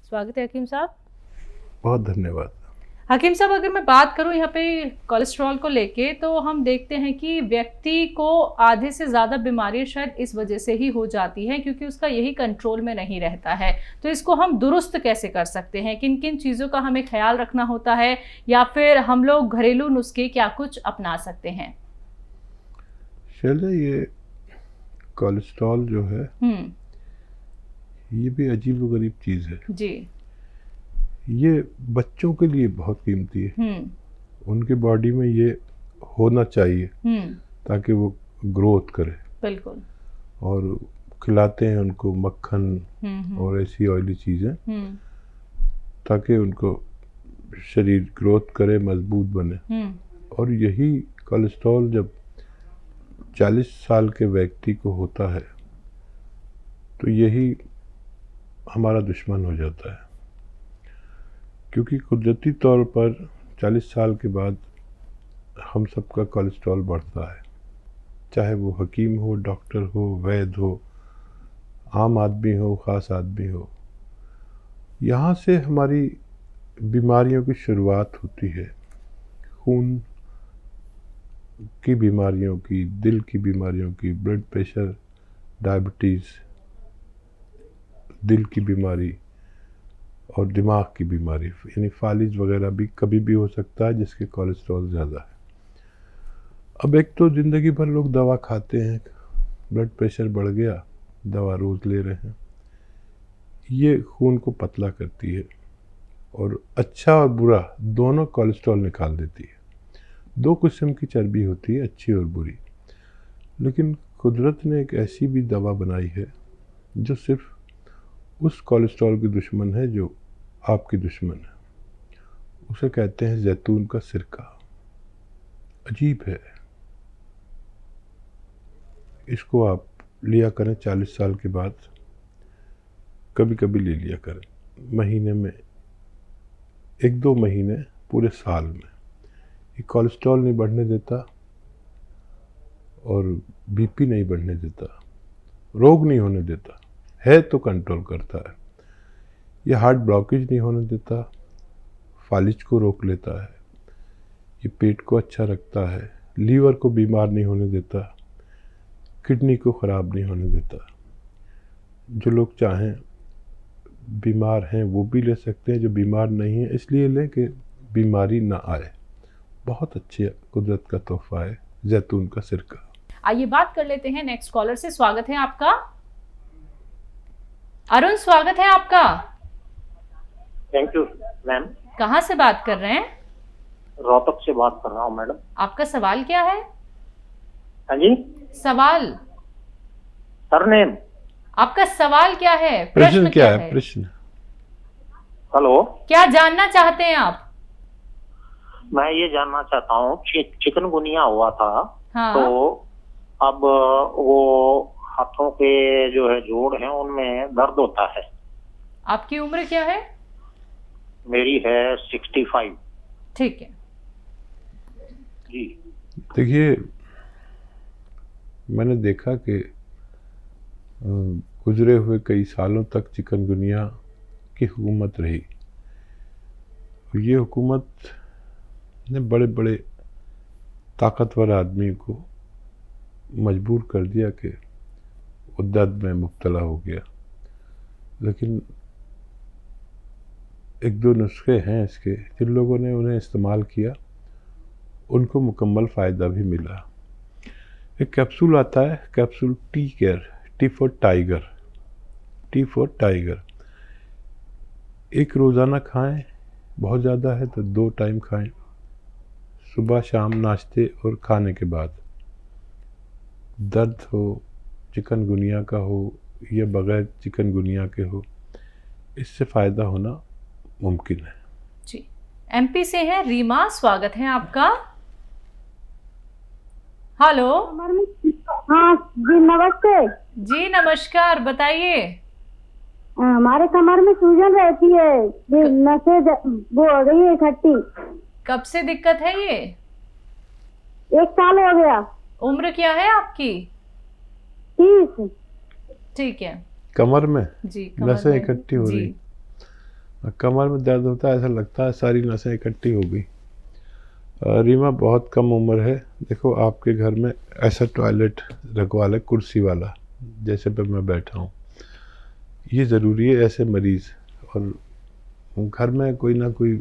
स्वागत है हकीम साहब। बहुत धन्यवाद। हकीम साहब, अगर मैं बात करूं यहाँ पे कोलेस्ट्रॉल को लेके, तो हम देखते हैं कि व्यक्ति को आधे से ज़्यादा बीमारियां शायद इस वजह से ही हो जाती हैं क्योंकि उसका यही कंट्रोल में नहीं रहता है। तो इसको हम दुरुस्त कैसे कर सकते हैं? किन किन चीज़ों का हमें ख्याल रखना होता है, या फिर हम लोग घरेलू नुस्खे क्या कुछ अपना सकते हैं? शैला, ये कोलेस्ट्रॉल जो है ये भी अजीबोगरीब चीज़ है जी। ये बच्चों के लिए बहुत कीमती है। उनके बॉडी में ये होना चाहिए ताकि वो ग्रोथ करे। बिल्कुल। और खिलाते हैं उनको मक्खन और ऐसी ऑयली चीज़ें ताकि उनको शरीर ग्रोथ करे, मजबूत बने। और यही कोलेस्ट्रॉल जब 40 साल के व्यक्ति को होता है तो यही हमारा दुश्मन हो जाता है, क्योंकि कुदरती तौर पर 40 साल के बाद हम सबका कोलेस्ट्रॉल बढ़ता है, चाहे वो हकीम हो, डॉक्टर हो, वैद्य हो, आम आदमी हो, ख़ास आदमी हो। यहाँ से हमारी बीमारियों की शुरुआत होती है। खून की बीमारियों की, दिल की बीमारियों की, ब्लड प्रेशर, डायबिटीज़, दिल की बीमारी और दिमाग की बीमारी, यानी फालिज वगैरह भी कभी भी हो सकता है जिसके कोलेस्ट्रॉल ज़्यादा है। अब एक तो ज़िंदगी भर लोग दवा खाते हैं, ब्लड प्रेशर बढ़ गया, दवा रोज़ ले रहे हैं। ये खून को पतला करती है और अच्छा और बुरा दोनों कोलेस्ट्रॉल निकाल देती है। दो किस्म की चर्बी होती है, अच्छी और बुरी। लेकिन कुदरत ने एक ऐसी भी दवा बनाई है जो सिर्फ उस कोलेस्ट्रॉल की दुश्मन है जो आपकी दुश्मन है। उसे कहते हैं जैतून का सिरका। अजीब है। इसको आप लिया करें 40 साल के बाद, कभी कभी ले लिया करें, महीने में 1-2 महीने पूरे साल में। ये कोलेस्ट्रॉल नहीं बढ़ने देता और बीपी नहीं बढ़ने देता, रोग नहीं होने देता, है तो कंट्रोल करता है। ये हार्ट ब्लॉकेज नहीं होने देता, फालिज को रोक लेता है, ये पेट को अच्छा रखता है, लीवर को बीमार नहीं होने देता, किडनी को ख़राब नहीं होने देता। जो लोग चाहें, बीमार हैं वो भी ले सकते हैं, जो बीमार नहीं है इसलिए लें कि बीमारी ना आए। बहुत अच्छी कुदरत का तोहफा है जैतून का सिरका। आइए बात कर लेते हैं नेक्स्ट कॉलर से। स्वागत है आपका अरुण, स्वागत है आपका। Thank you ma'am. कहाँ से बात कर रहे हैं? रोहतक से बात कर रहा हूँ मैडम। आपका सवाल क्या है? हाँ जी, सवाल। सरनेम। आपका सवाल क्या है? प्रश्न क्या है? प्रश्न। हेलो, क्या जानना चाहते हैं आप? मैं ये जानना चाहता हूँ, चिकनगुनिया हुआ था। हाँ। तो अब वो हाथों के जो है जोड़ हैं उनमें दर्द होता है। आपकी उम्र क्या है? मेरी है 65। ठीक है जी। देखिए, मैंने देखा कि गुजरे हुए कई सालों तक चिकनगुनिया की हुकूमत रही। ये हुकूमत ने बड़े बड़े ताकतवर आदमी को मजबूर कर दिया कि वो दर्द में मुब्तला हो गया। लेकिन 1-2 नुस्खे हैं इसके, जिन लोगों ने उन्हें इस्तेमाल किया उनको मुकम्मल फ़ायदा भी मिला। एक कैप्सूल आता है, capsule tea care, T for tiger, T for tiger. एक रोज़ाना खाएं, बहुत ज़्यादा है तो 2 टाइम खाएं, सुबह शाम नाश्ते और खाने के बाद। दर्द हो, चिकनगुनिया का हो या बग़ैर चिकनगुनिया के हो, इससे फ़ायदा होना मुमकिन है। जी। एमपी से है रीमा, स्वागत है आपका। हेलो। हाँ जी, नमस्ते जी नमस्कार, बताइए। हमारे कमर में सूजन रहती है, नसें वो हो गई है इकट्ठी। कब से दिक्कत है ये? 1 साल हो गया। उम्र क्या है आपकी? 30। ठीक है। कमर में जी, नसें इकट्ठी हो रही। कमर में दर्द होता है, ऐसा लगता है सारी नसें इकट्ठी हो गई। रीमा बहुत कम उम्र है। देखो आपके घर में ऐसा टॉयलेट रखवा ले कुर्सी वाला, जैसे पे मैं बैठा हूँ, ये ज़रूरी है ऐसे मरीज़। और घर में कोई ना कोई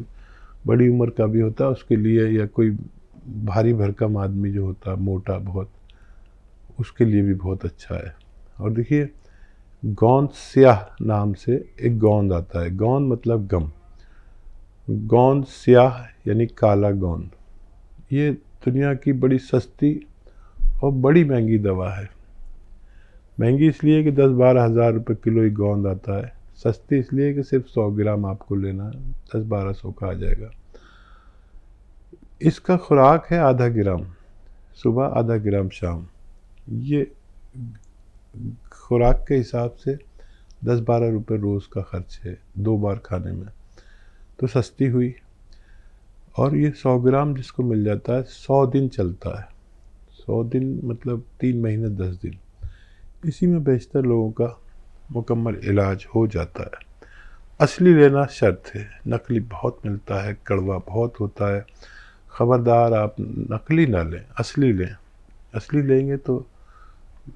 बड़ी उम्र का भी होता है उसके लिए, या कोई भारी भरकम आदमी जो होता है मोटा बहुत, उसके लिए भी बहुत अच्छा है। और देखिए गोंद स्याह नाम से एक गोंद आता है, गोंद मतलब गम, गोंद स्याह यानी काला गोंद। ये दुनिया की बड़ी सस्ती और बड़ी महंगी दवा है। महंगी इसलिए कि 10-12 हज़ार रुपये किलो ही गोंद आता है, सस्ती इसलिए कि सिर्फ 100 ग्राम आपको लेना है, 10-1200 का आ जाएगा। इसका खुराक है आधा ग्राम सुबह, आधा ग्राम शाम। ये खुराक के हिसाब से 10-12 रुपये रोज़ का खर्च है 2 बार खाने में, तो सस्ती हुई। और ये 100 ग्राम जिसको मिल जाता है 100 दिन चलता है। 100 दिन मतलब 3 महीने 10 दिन, इसी में बेशतर लोगों का मुकम्मल इलाज हो जाता है। असली लेना शर्त है, नकली बहुत मिलता है, कड़वा बहुत होता है। ख़बरदार आप नकली ना लें, असली लें। असली लेंगे तो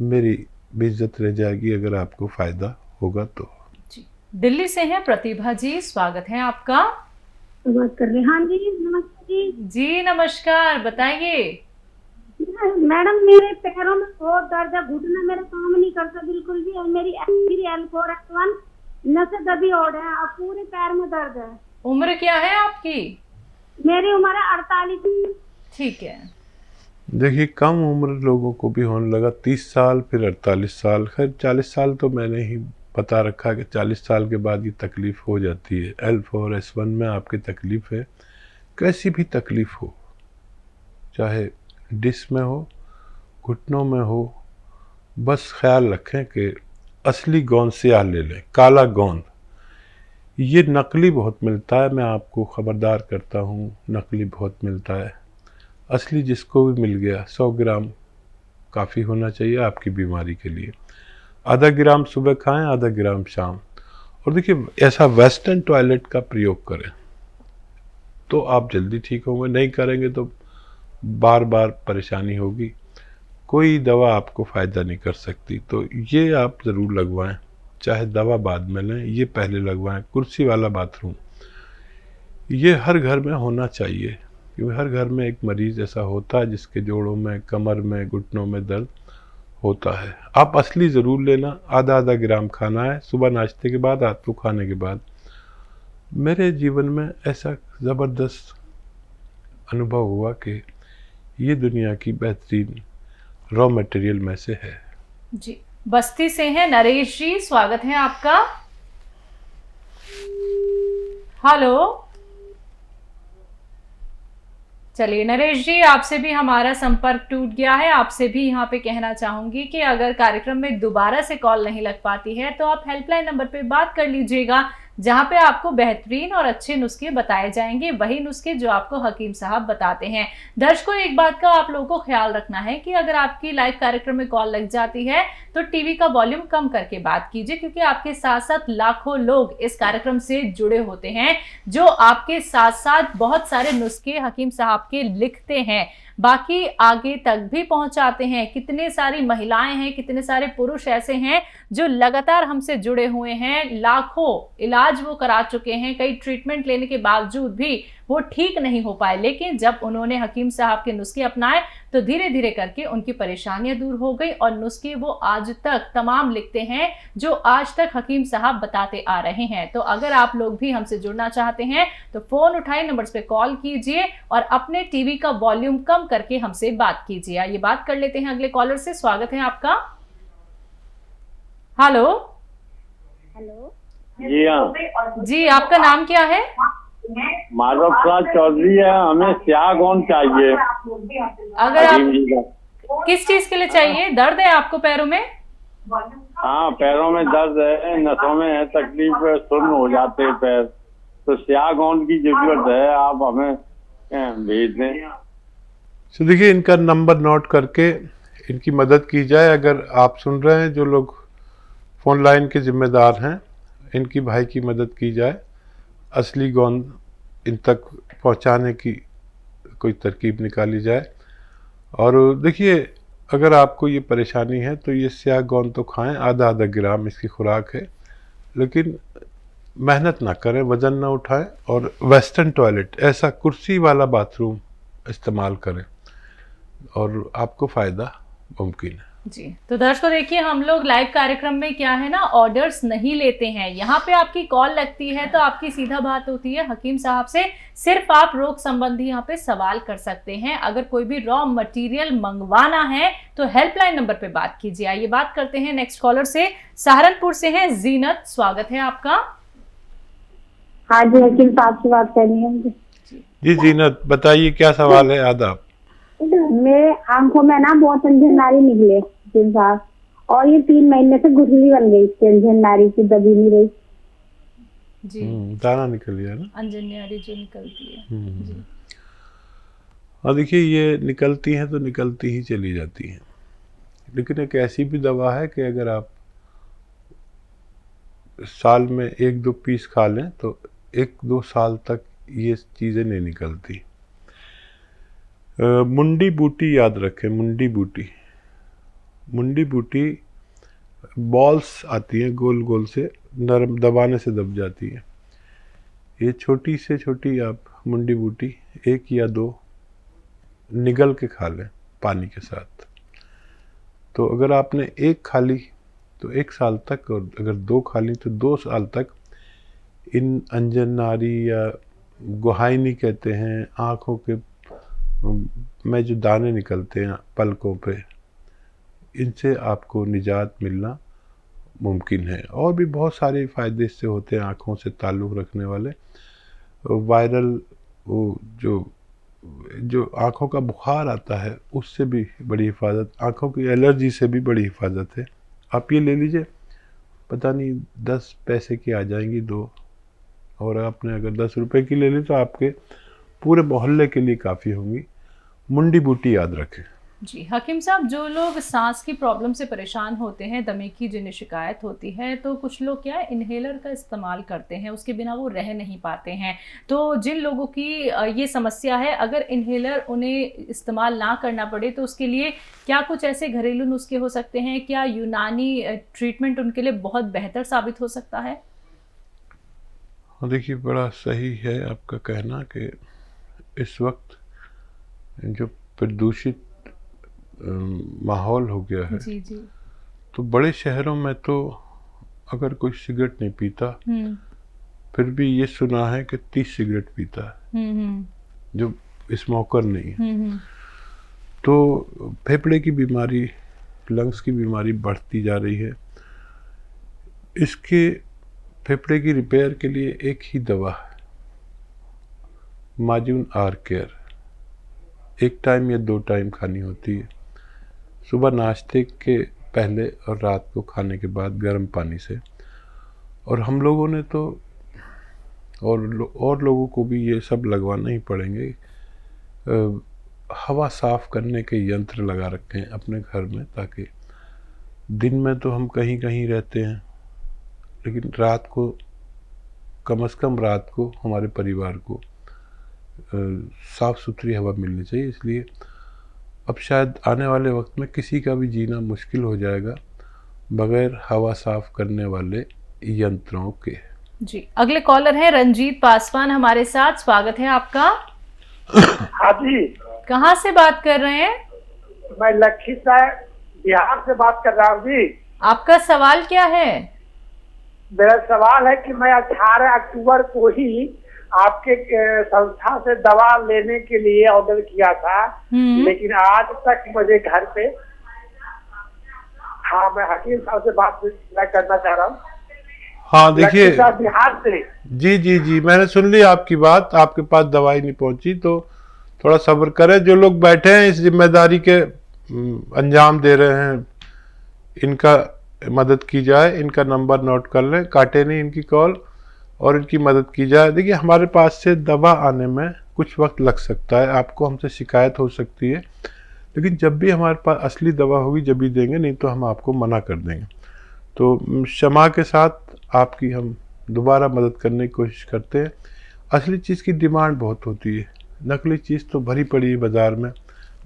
मेरी बेइज्जत रह जाएगी अगर आपको फ़ायदा होगा तो। जी, दिल्ली से हैं प्रतिभा जी, स्वागत है आपका। बात कर रहे। हाँ जी नमस्ते जी। जी नमस्कार, बताइए। मैडम मेरे पैरों में बहुत दर्द है, घुटना मेरा काम नहीं करता बिल्कुल भी, और मेरी L4 L1 नसें दबी और है, और पूरे पैर में दर्द है। उम्र क्या है आपकी? मेरी उम्र है 48। ठीक है। देखिए कम उम्र लोगों को भी होने लगा, 30 साल फिर 48 साल, खैर 40 साल तो मैंने ही बता रखा कि 40 साल के बाद ये तकलीफ़ हो जाती है। L4 S1 में आपकी तकलीफ़ है, कैसी भी तकलीफ़ हो, चाहे डिस्क में हो, घुटनों में हो, बस ख्याल रखें कि असली गोंद स्याह ले लें, काला गोंद। ये नकली बहुत मिलता है, मैं आपको ख़बरदार करता हूँ, नकली बहुत मिलता है। असली जिसको भी मिल गया 100 ग्राम काफ़ी होना चाहिए आपकी बीमारी के लिए। आधा ग्राम सुबह खाएं, आधा ग्राम शाम। और देखिए ऐसा वेस्टर्न टॉयलेट का प्रयोग करें तो आप जल्दी ठीक होंगे, नहीं करेंगे तो बार बार परेशानी होगी, कोई दवा आपको फ़ायदा नहीं कर सकती। तो ये आप ज़रूर लगवाएं, चाहे दवा बाद में लें, ये पहले लगवाएं। कुर्सी वाला बाथरूम ये हर घर में होना चाहिए, क्योंकि हर घर में एक मरीज़ ऐसा होता है जिसके जोड़ों में, कमर में, घुटनों में दर्द होता है। आप असली ज़रूर लेना, आधा ग्राम खाना है सुबह नाश्ते के बाद, रात को खाने के बाद। मेरे जीवन में ऐसा ज़बरदस्त अनुभव हुआ कि ये दुनिया की बेहतरीन रॉ मटेरियल में से है। जी, बस्ती से हैं नरेश जी, स्वागत है आपका। हेलो, चलिए नरेश जी, आपसे भी हमारा संपर्क टूट गया है। आपसे भी यहाँ पे कहना चाहूंगी कि अगर कार्यक्रम में दोबारा से कॉल नहीं लग पाती है तो आप हेल्पलाइन नंबर पे बात कर लीजिएगा, जहाँ पे आपको बेहतरीन और अच्छे नुस्खे बताए जाएंगे, वही नुस्खे जो आपको हकीम साहब बताते हैं। दर्शकों, एक बात का आप लोगों को ख्याल रखना है कि अगर आपकी लाइव कार्यक्रम में कॉल लग जाती है तो टीवी का वॉल्यूम कम करके बात कीजिए, क्योंकि आपके साथ साथ लाखों लोग इस कार्यक्रम से जुड़े होते हैं जो आपके साथ साथ बहुत सारे नुस्खे हकीम साहब के लिखते हैं, बाकी आगे तक भी पहुंचाते हैं। कितने सारी महिलाएं हैं, कितने सारे पुरुष ऐसे हैं जो लगातार हमसे जुड़े हुए हैं, लाखों इलाज वो करा चुके हैं, कई ट्रीटमेंट लेने के बावजूद भी वो ठीक नहीं हो पाए, लेकिन जब उन्होंने हकीम साहब के नुस्खे अपनाए तो धीरे धीरे करके उनकी परेशानियां दूर हो गई और नुस्खे वो आज तक तमाम लिखते हैं जो आज तक हकीम साहब बताते आ रहे हैं। तो अगर आप लोग भी हमसे जुड़ना चाहते हैं तो फोन उठाए, नंबर्स पे कॉल कीजिए और अपने टीवी का वॉल्यूम कम करके हमसे बात कीजिए। ये बात कर लेते हैं अगले कॉलर से। स्वागत है आपका। हेलो। हेलो जी हाँ जी, आपका नाम क्या है? माधव प्रसाद चौधरी है। हमें स्याह गोंद चाहिए। अगर आप हकीम जी का। किस चीज के लिए चाहिए? दर्द है आपको पैरों में? हाँ, पैरों में दर्द है, नसों में है तकलीफ है, सुन्न हो जाते हैं पैर, तो स्याह गोंद की जरूरत है, आप हमें भेज दें। तो देखिए इनका नंबर नोट करके इनकी मदद की जाए। अगर आप सुन रहे हैं, जो लोग फ़ोन लाइन के ज़िम्मेदार हैं, इनकी भाई की मदद की जाए असली गोंद इन तक पहुंचाने की कोई तरकीब निकाली जाए। और देखिए, अगर आपको ये परेशानी है तो ये स्याह गोंद तो खाएं, आधा आधा ग्राम इसकी खुराक है, लेकिन मेहनत ना करें, वज़न ना उठाएं, और वेस्टर्न टॉयलेट, ऐसा कुर्सी वाला बाथरूम इस्तेमाल करें और आपको फ़ायदा मुमकिन है। जी, तो दर्शकों देखिए, हम लोग लाइव कार्यक्रम में क्या है ना, ऑर्डर्स नहीं लेते हैं। यहाँ पे आपकी कॉल लगती है तो आपकी सीधा बात होती है हकीम साहब से, सिर्फ आप रोग संबंधी यहाँ पे सवाल कर सकते हैं। अगर कोई भी रॉ मटेरियल मंगवाना है तो हेल्पलाइन नंबर पे बात कीजिए। आइए बात करते हैं नेक्स्ट कॉलर से। सहारनपुर से हैं जीनत, स्वागत है आपका। हाँ जी, हकीम साहब से बात करनी है मुझे। जी जीनत, बताइए क्या सवाल है। आदाब। मेरे आंखों में ना बहुत अंजनारी निकले हकीम साहब, और ये 3 महीने से घुटली बन गई, इसकी अंजनारी की दबी नहीं रही। जी, दाना निकल गया ना, अंजनारी जो निकलती है। जी। और देखिए, ये निकलती हैं तो निकलती ही चली जाती हैं, लेकिन एक ऐसी भी दवा है कि अगर आप साल में 1-2 पीस खा लें तो 1-2 साल तक ये चीज़ें नहीं निकलती। मुंडी बूटी याद रखें, मुंडी बूटी। मुंडी बूटी बॉल्स आती हैं गोल गोल से, नरम, दबाने से दब जाती है। ये छोटी से छोटी आप मुंडी बूटी 1 या 2 निगल के खा लें पानी के साथ। तो अगर आपने 1 खा ली तो 1 साल तक, और अगर 2 खा ली तो 2 साल तक इन अंजनारी या गुहाइनी कहते हैं, आँखों के में जो दाने निकलते हैं पलकों पे, इनसे आपको निजात मिलना मुमकिन है। और भी बहुत सारे फ़ायदे इससे होते हैं आँखों से ताल्लुक़ रखने वाले। वायरल वो जो आँखों का बुखार आता है उससे भी बड़ी हिफाजत, आँखों की एलर्जी से भी बड़ी हिफाजत है। आप ये ले लीजिए, पता नहीं 10 पैसे की आ जाएंगी 2, और आपने अगर 10 रुपए की ले ली तो आपके पूरे मोहल्ले के लिए काफ़ी होंगी। मुंडी बूटी याद रखें। जी हकीम साहब, जो लोग सांस की प्रॉब्लम से परेशान होते हैं, दमे की जिन्हें शिकायत होती है, तो कुछ लोग क्या है इन्हेलर का इस्तेमाल करते हैं, उसके बिना वो रह नहीं पाते हैं। तो जिन लोगों की ये समस्या है, अगर इन्हेलर उन्हें इस्तेमाल ना करना पड़े तो उसके लिए क्या कुछ ऐसे घरेलू नुस्खे हो सकते हैं? क्या यूनानी ट्रीटमेंट उनके लिए बहुत बेहतर साबित हो सकता है? देखिए, बड़ा सही है आपका कहना कि इस वक्त जो प्रदूषित माहौल हो गया है, जी जी, तो बड़े शहरों में तो अगर कोई सिगरेट नहीं पीता, फिर भी ये सुना है कि 30 सिगरेट पीता है जो स्मोकर नहीं है। तो फेफड़े की बीमारी, लंग्स की बीमारी बढ़ती जा रही है। इसके फेफड़े की रिपेयर के लिए एक ही दवा है, माजून आर केयर। 1 टाइम या 2 टाइम खानी होती है, सुबह नाश्ते के पहले और रात को खाने के बाद गर्म पानी से। और हम लोगों ने तो और लोगों को भी ये सब लगवाना ही पड़ेंगे। हवा साफ़ करने के यंत्र लगा रखे हैं अपने घर में, ताकि दिन में तो हम कहीं कहीं रहते हैं, लेकिन रात को कम से कम रात को हमारे परिवार को साफ़ सुथरी हवा मिलनी चाहिए। इसलिए अब शायद आने वाले वक्त में किसी का भी जीना मुश्किल हो जाएगा बगैर हवा साफ़ करने वाले यंत्रों के। जी, अगले कॉलर हैं रंजीत पासवान हमारे साथ, स्वागत है आपका। हाँ जी, कहाँ से बात कर रहे हैं? मैं लखीसराय बिहार से बात कर रहा हूँ जी। आपका सवाल क्या है? मेरा सवाल है कि मैं 18 अक्टूबर को ही आपके संस्था से दवा लेने के लिए ऑर्डर किया था, लेकिन आज तक मुझे घर पे। हाँ, मैं हकीम साहब से बात करना चाह रहा हूँ। हाँ देखिए, बिहार से। जी, मैंने सुन ली आपकी बात। आपके पास दवाई नहीं पहुंची तो थोड़ा सब्र करें। जो लोग बैठे हैं इस जिम्मेदारी के अंजाम दे रहे हैं, इनका मदद की जाए। इनका नंबर नोट कर लें, काटे नहीं इनकी कॉल, और इनकी मदद की जाए। देखिए, हमारे पास से दवा आने में कुछ वक्त लग सकता है, आपको हमसे शिकायत हो सकती है, लेकिन जब भी हमारे पास असली दवा होगी जब भी देंगे, नहीं तो हम आपको मना कर देंगे। तो क्षमा के साथ आपकी हम दोबारा मदद करने की कोशिश करते हैं। असली चीज़ की डिमांड बहुत होती है, नकली चीज़ तो भरी पड़ी है बाज़ार में।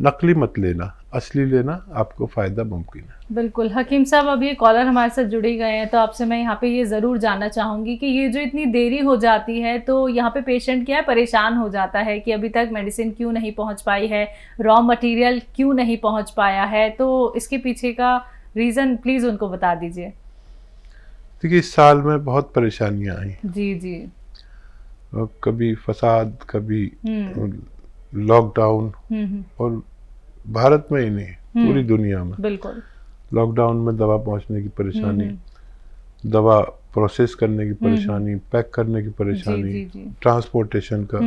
नकली मत लेना, असली लेना, आपको फ़ायदा मुमकिन है। बिल्कुल। हकीम साहब, अब ये कॉलर हमारे साथ जुड़े गए हैं, तो आपसे मैं यहाँ पे ये ज़रूर जानना चाहूँगी कि ये जो इतनी देरी हो जाती है, तो यहाँ पे पेशेंट क्या है, परेशान हो जाता है कि अभी तक मेडिसिन क्यों नहीं पहुँच पाई है, रॉ मटेरियल क्यों नहीं पहुँच पाया है, तो इसके पीछे का रीज़न प्लीज़ उनको बता दीजिए। देखिए, इस साल में बहुत परेशानियाँ आई। जी जी। कभी फसाद, कभी लॉकडाउन, और भारत में ही नहीं पूरी दुनिया में। बिल्कुल। लॉकडाउन में दवा पहुंचने की परेशानी, दवा प्रोसेस करने की परेशानी, पैक करने की परेशानी, जी, जी, जी। ट्रांसपोर्टेशन का,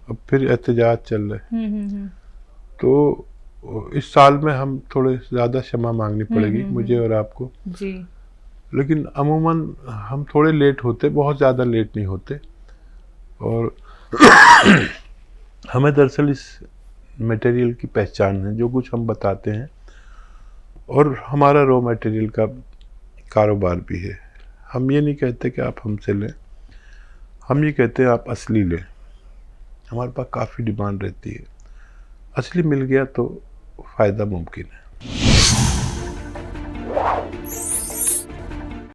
अब फिर एहतजाज चल रहे। तो इस साल में हम थोड़े ज़्यादा क्षमा मांगनी पड़ेगी मुझे और आपको जी। लेकिन अमूमन हम थोड़े लेट होते, बहुत ज़्यादा लेट नहीं होते। और हमें दरअसल इस मटेरियल की पहचान है, जो कुछ हम बताते हैं, और हमारा रॉ मटेरियल का कारोबार भी है। हम ये नहीं कहते कि आप हमसे लें, हम ये कहते हैं आप असली लें। हमारे पास काफ़ी डिमांड रहती है, असली मिल गया तो फ़ायदा मुमकिन है।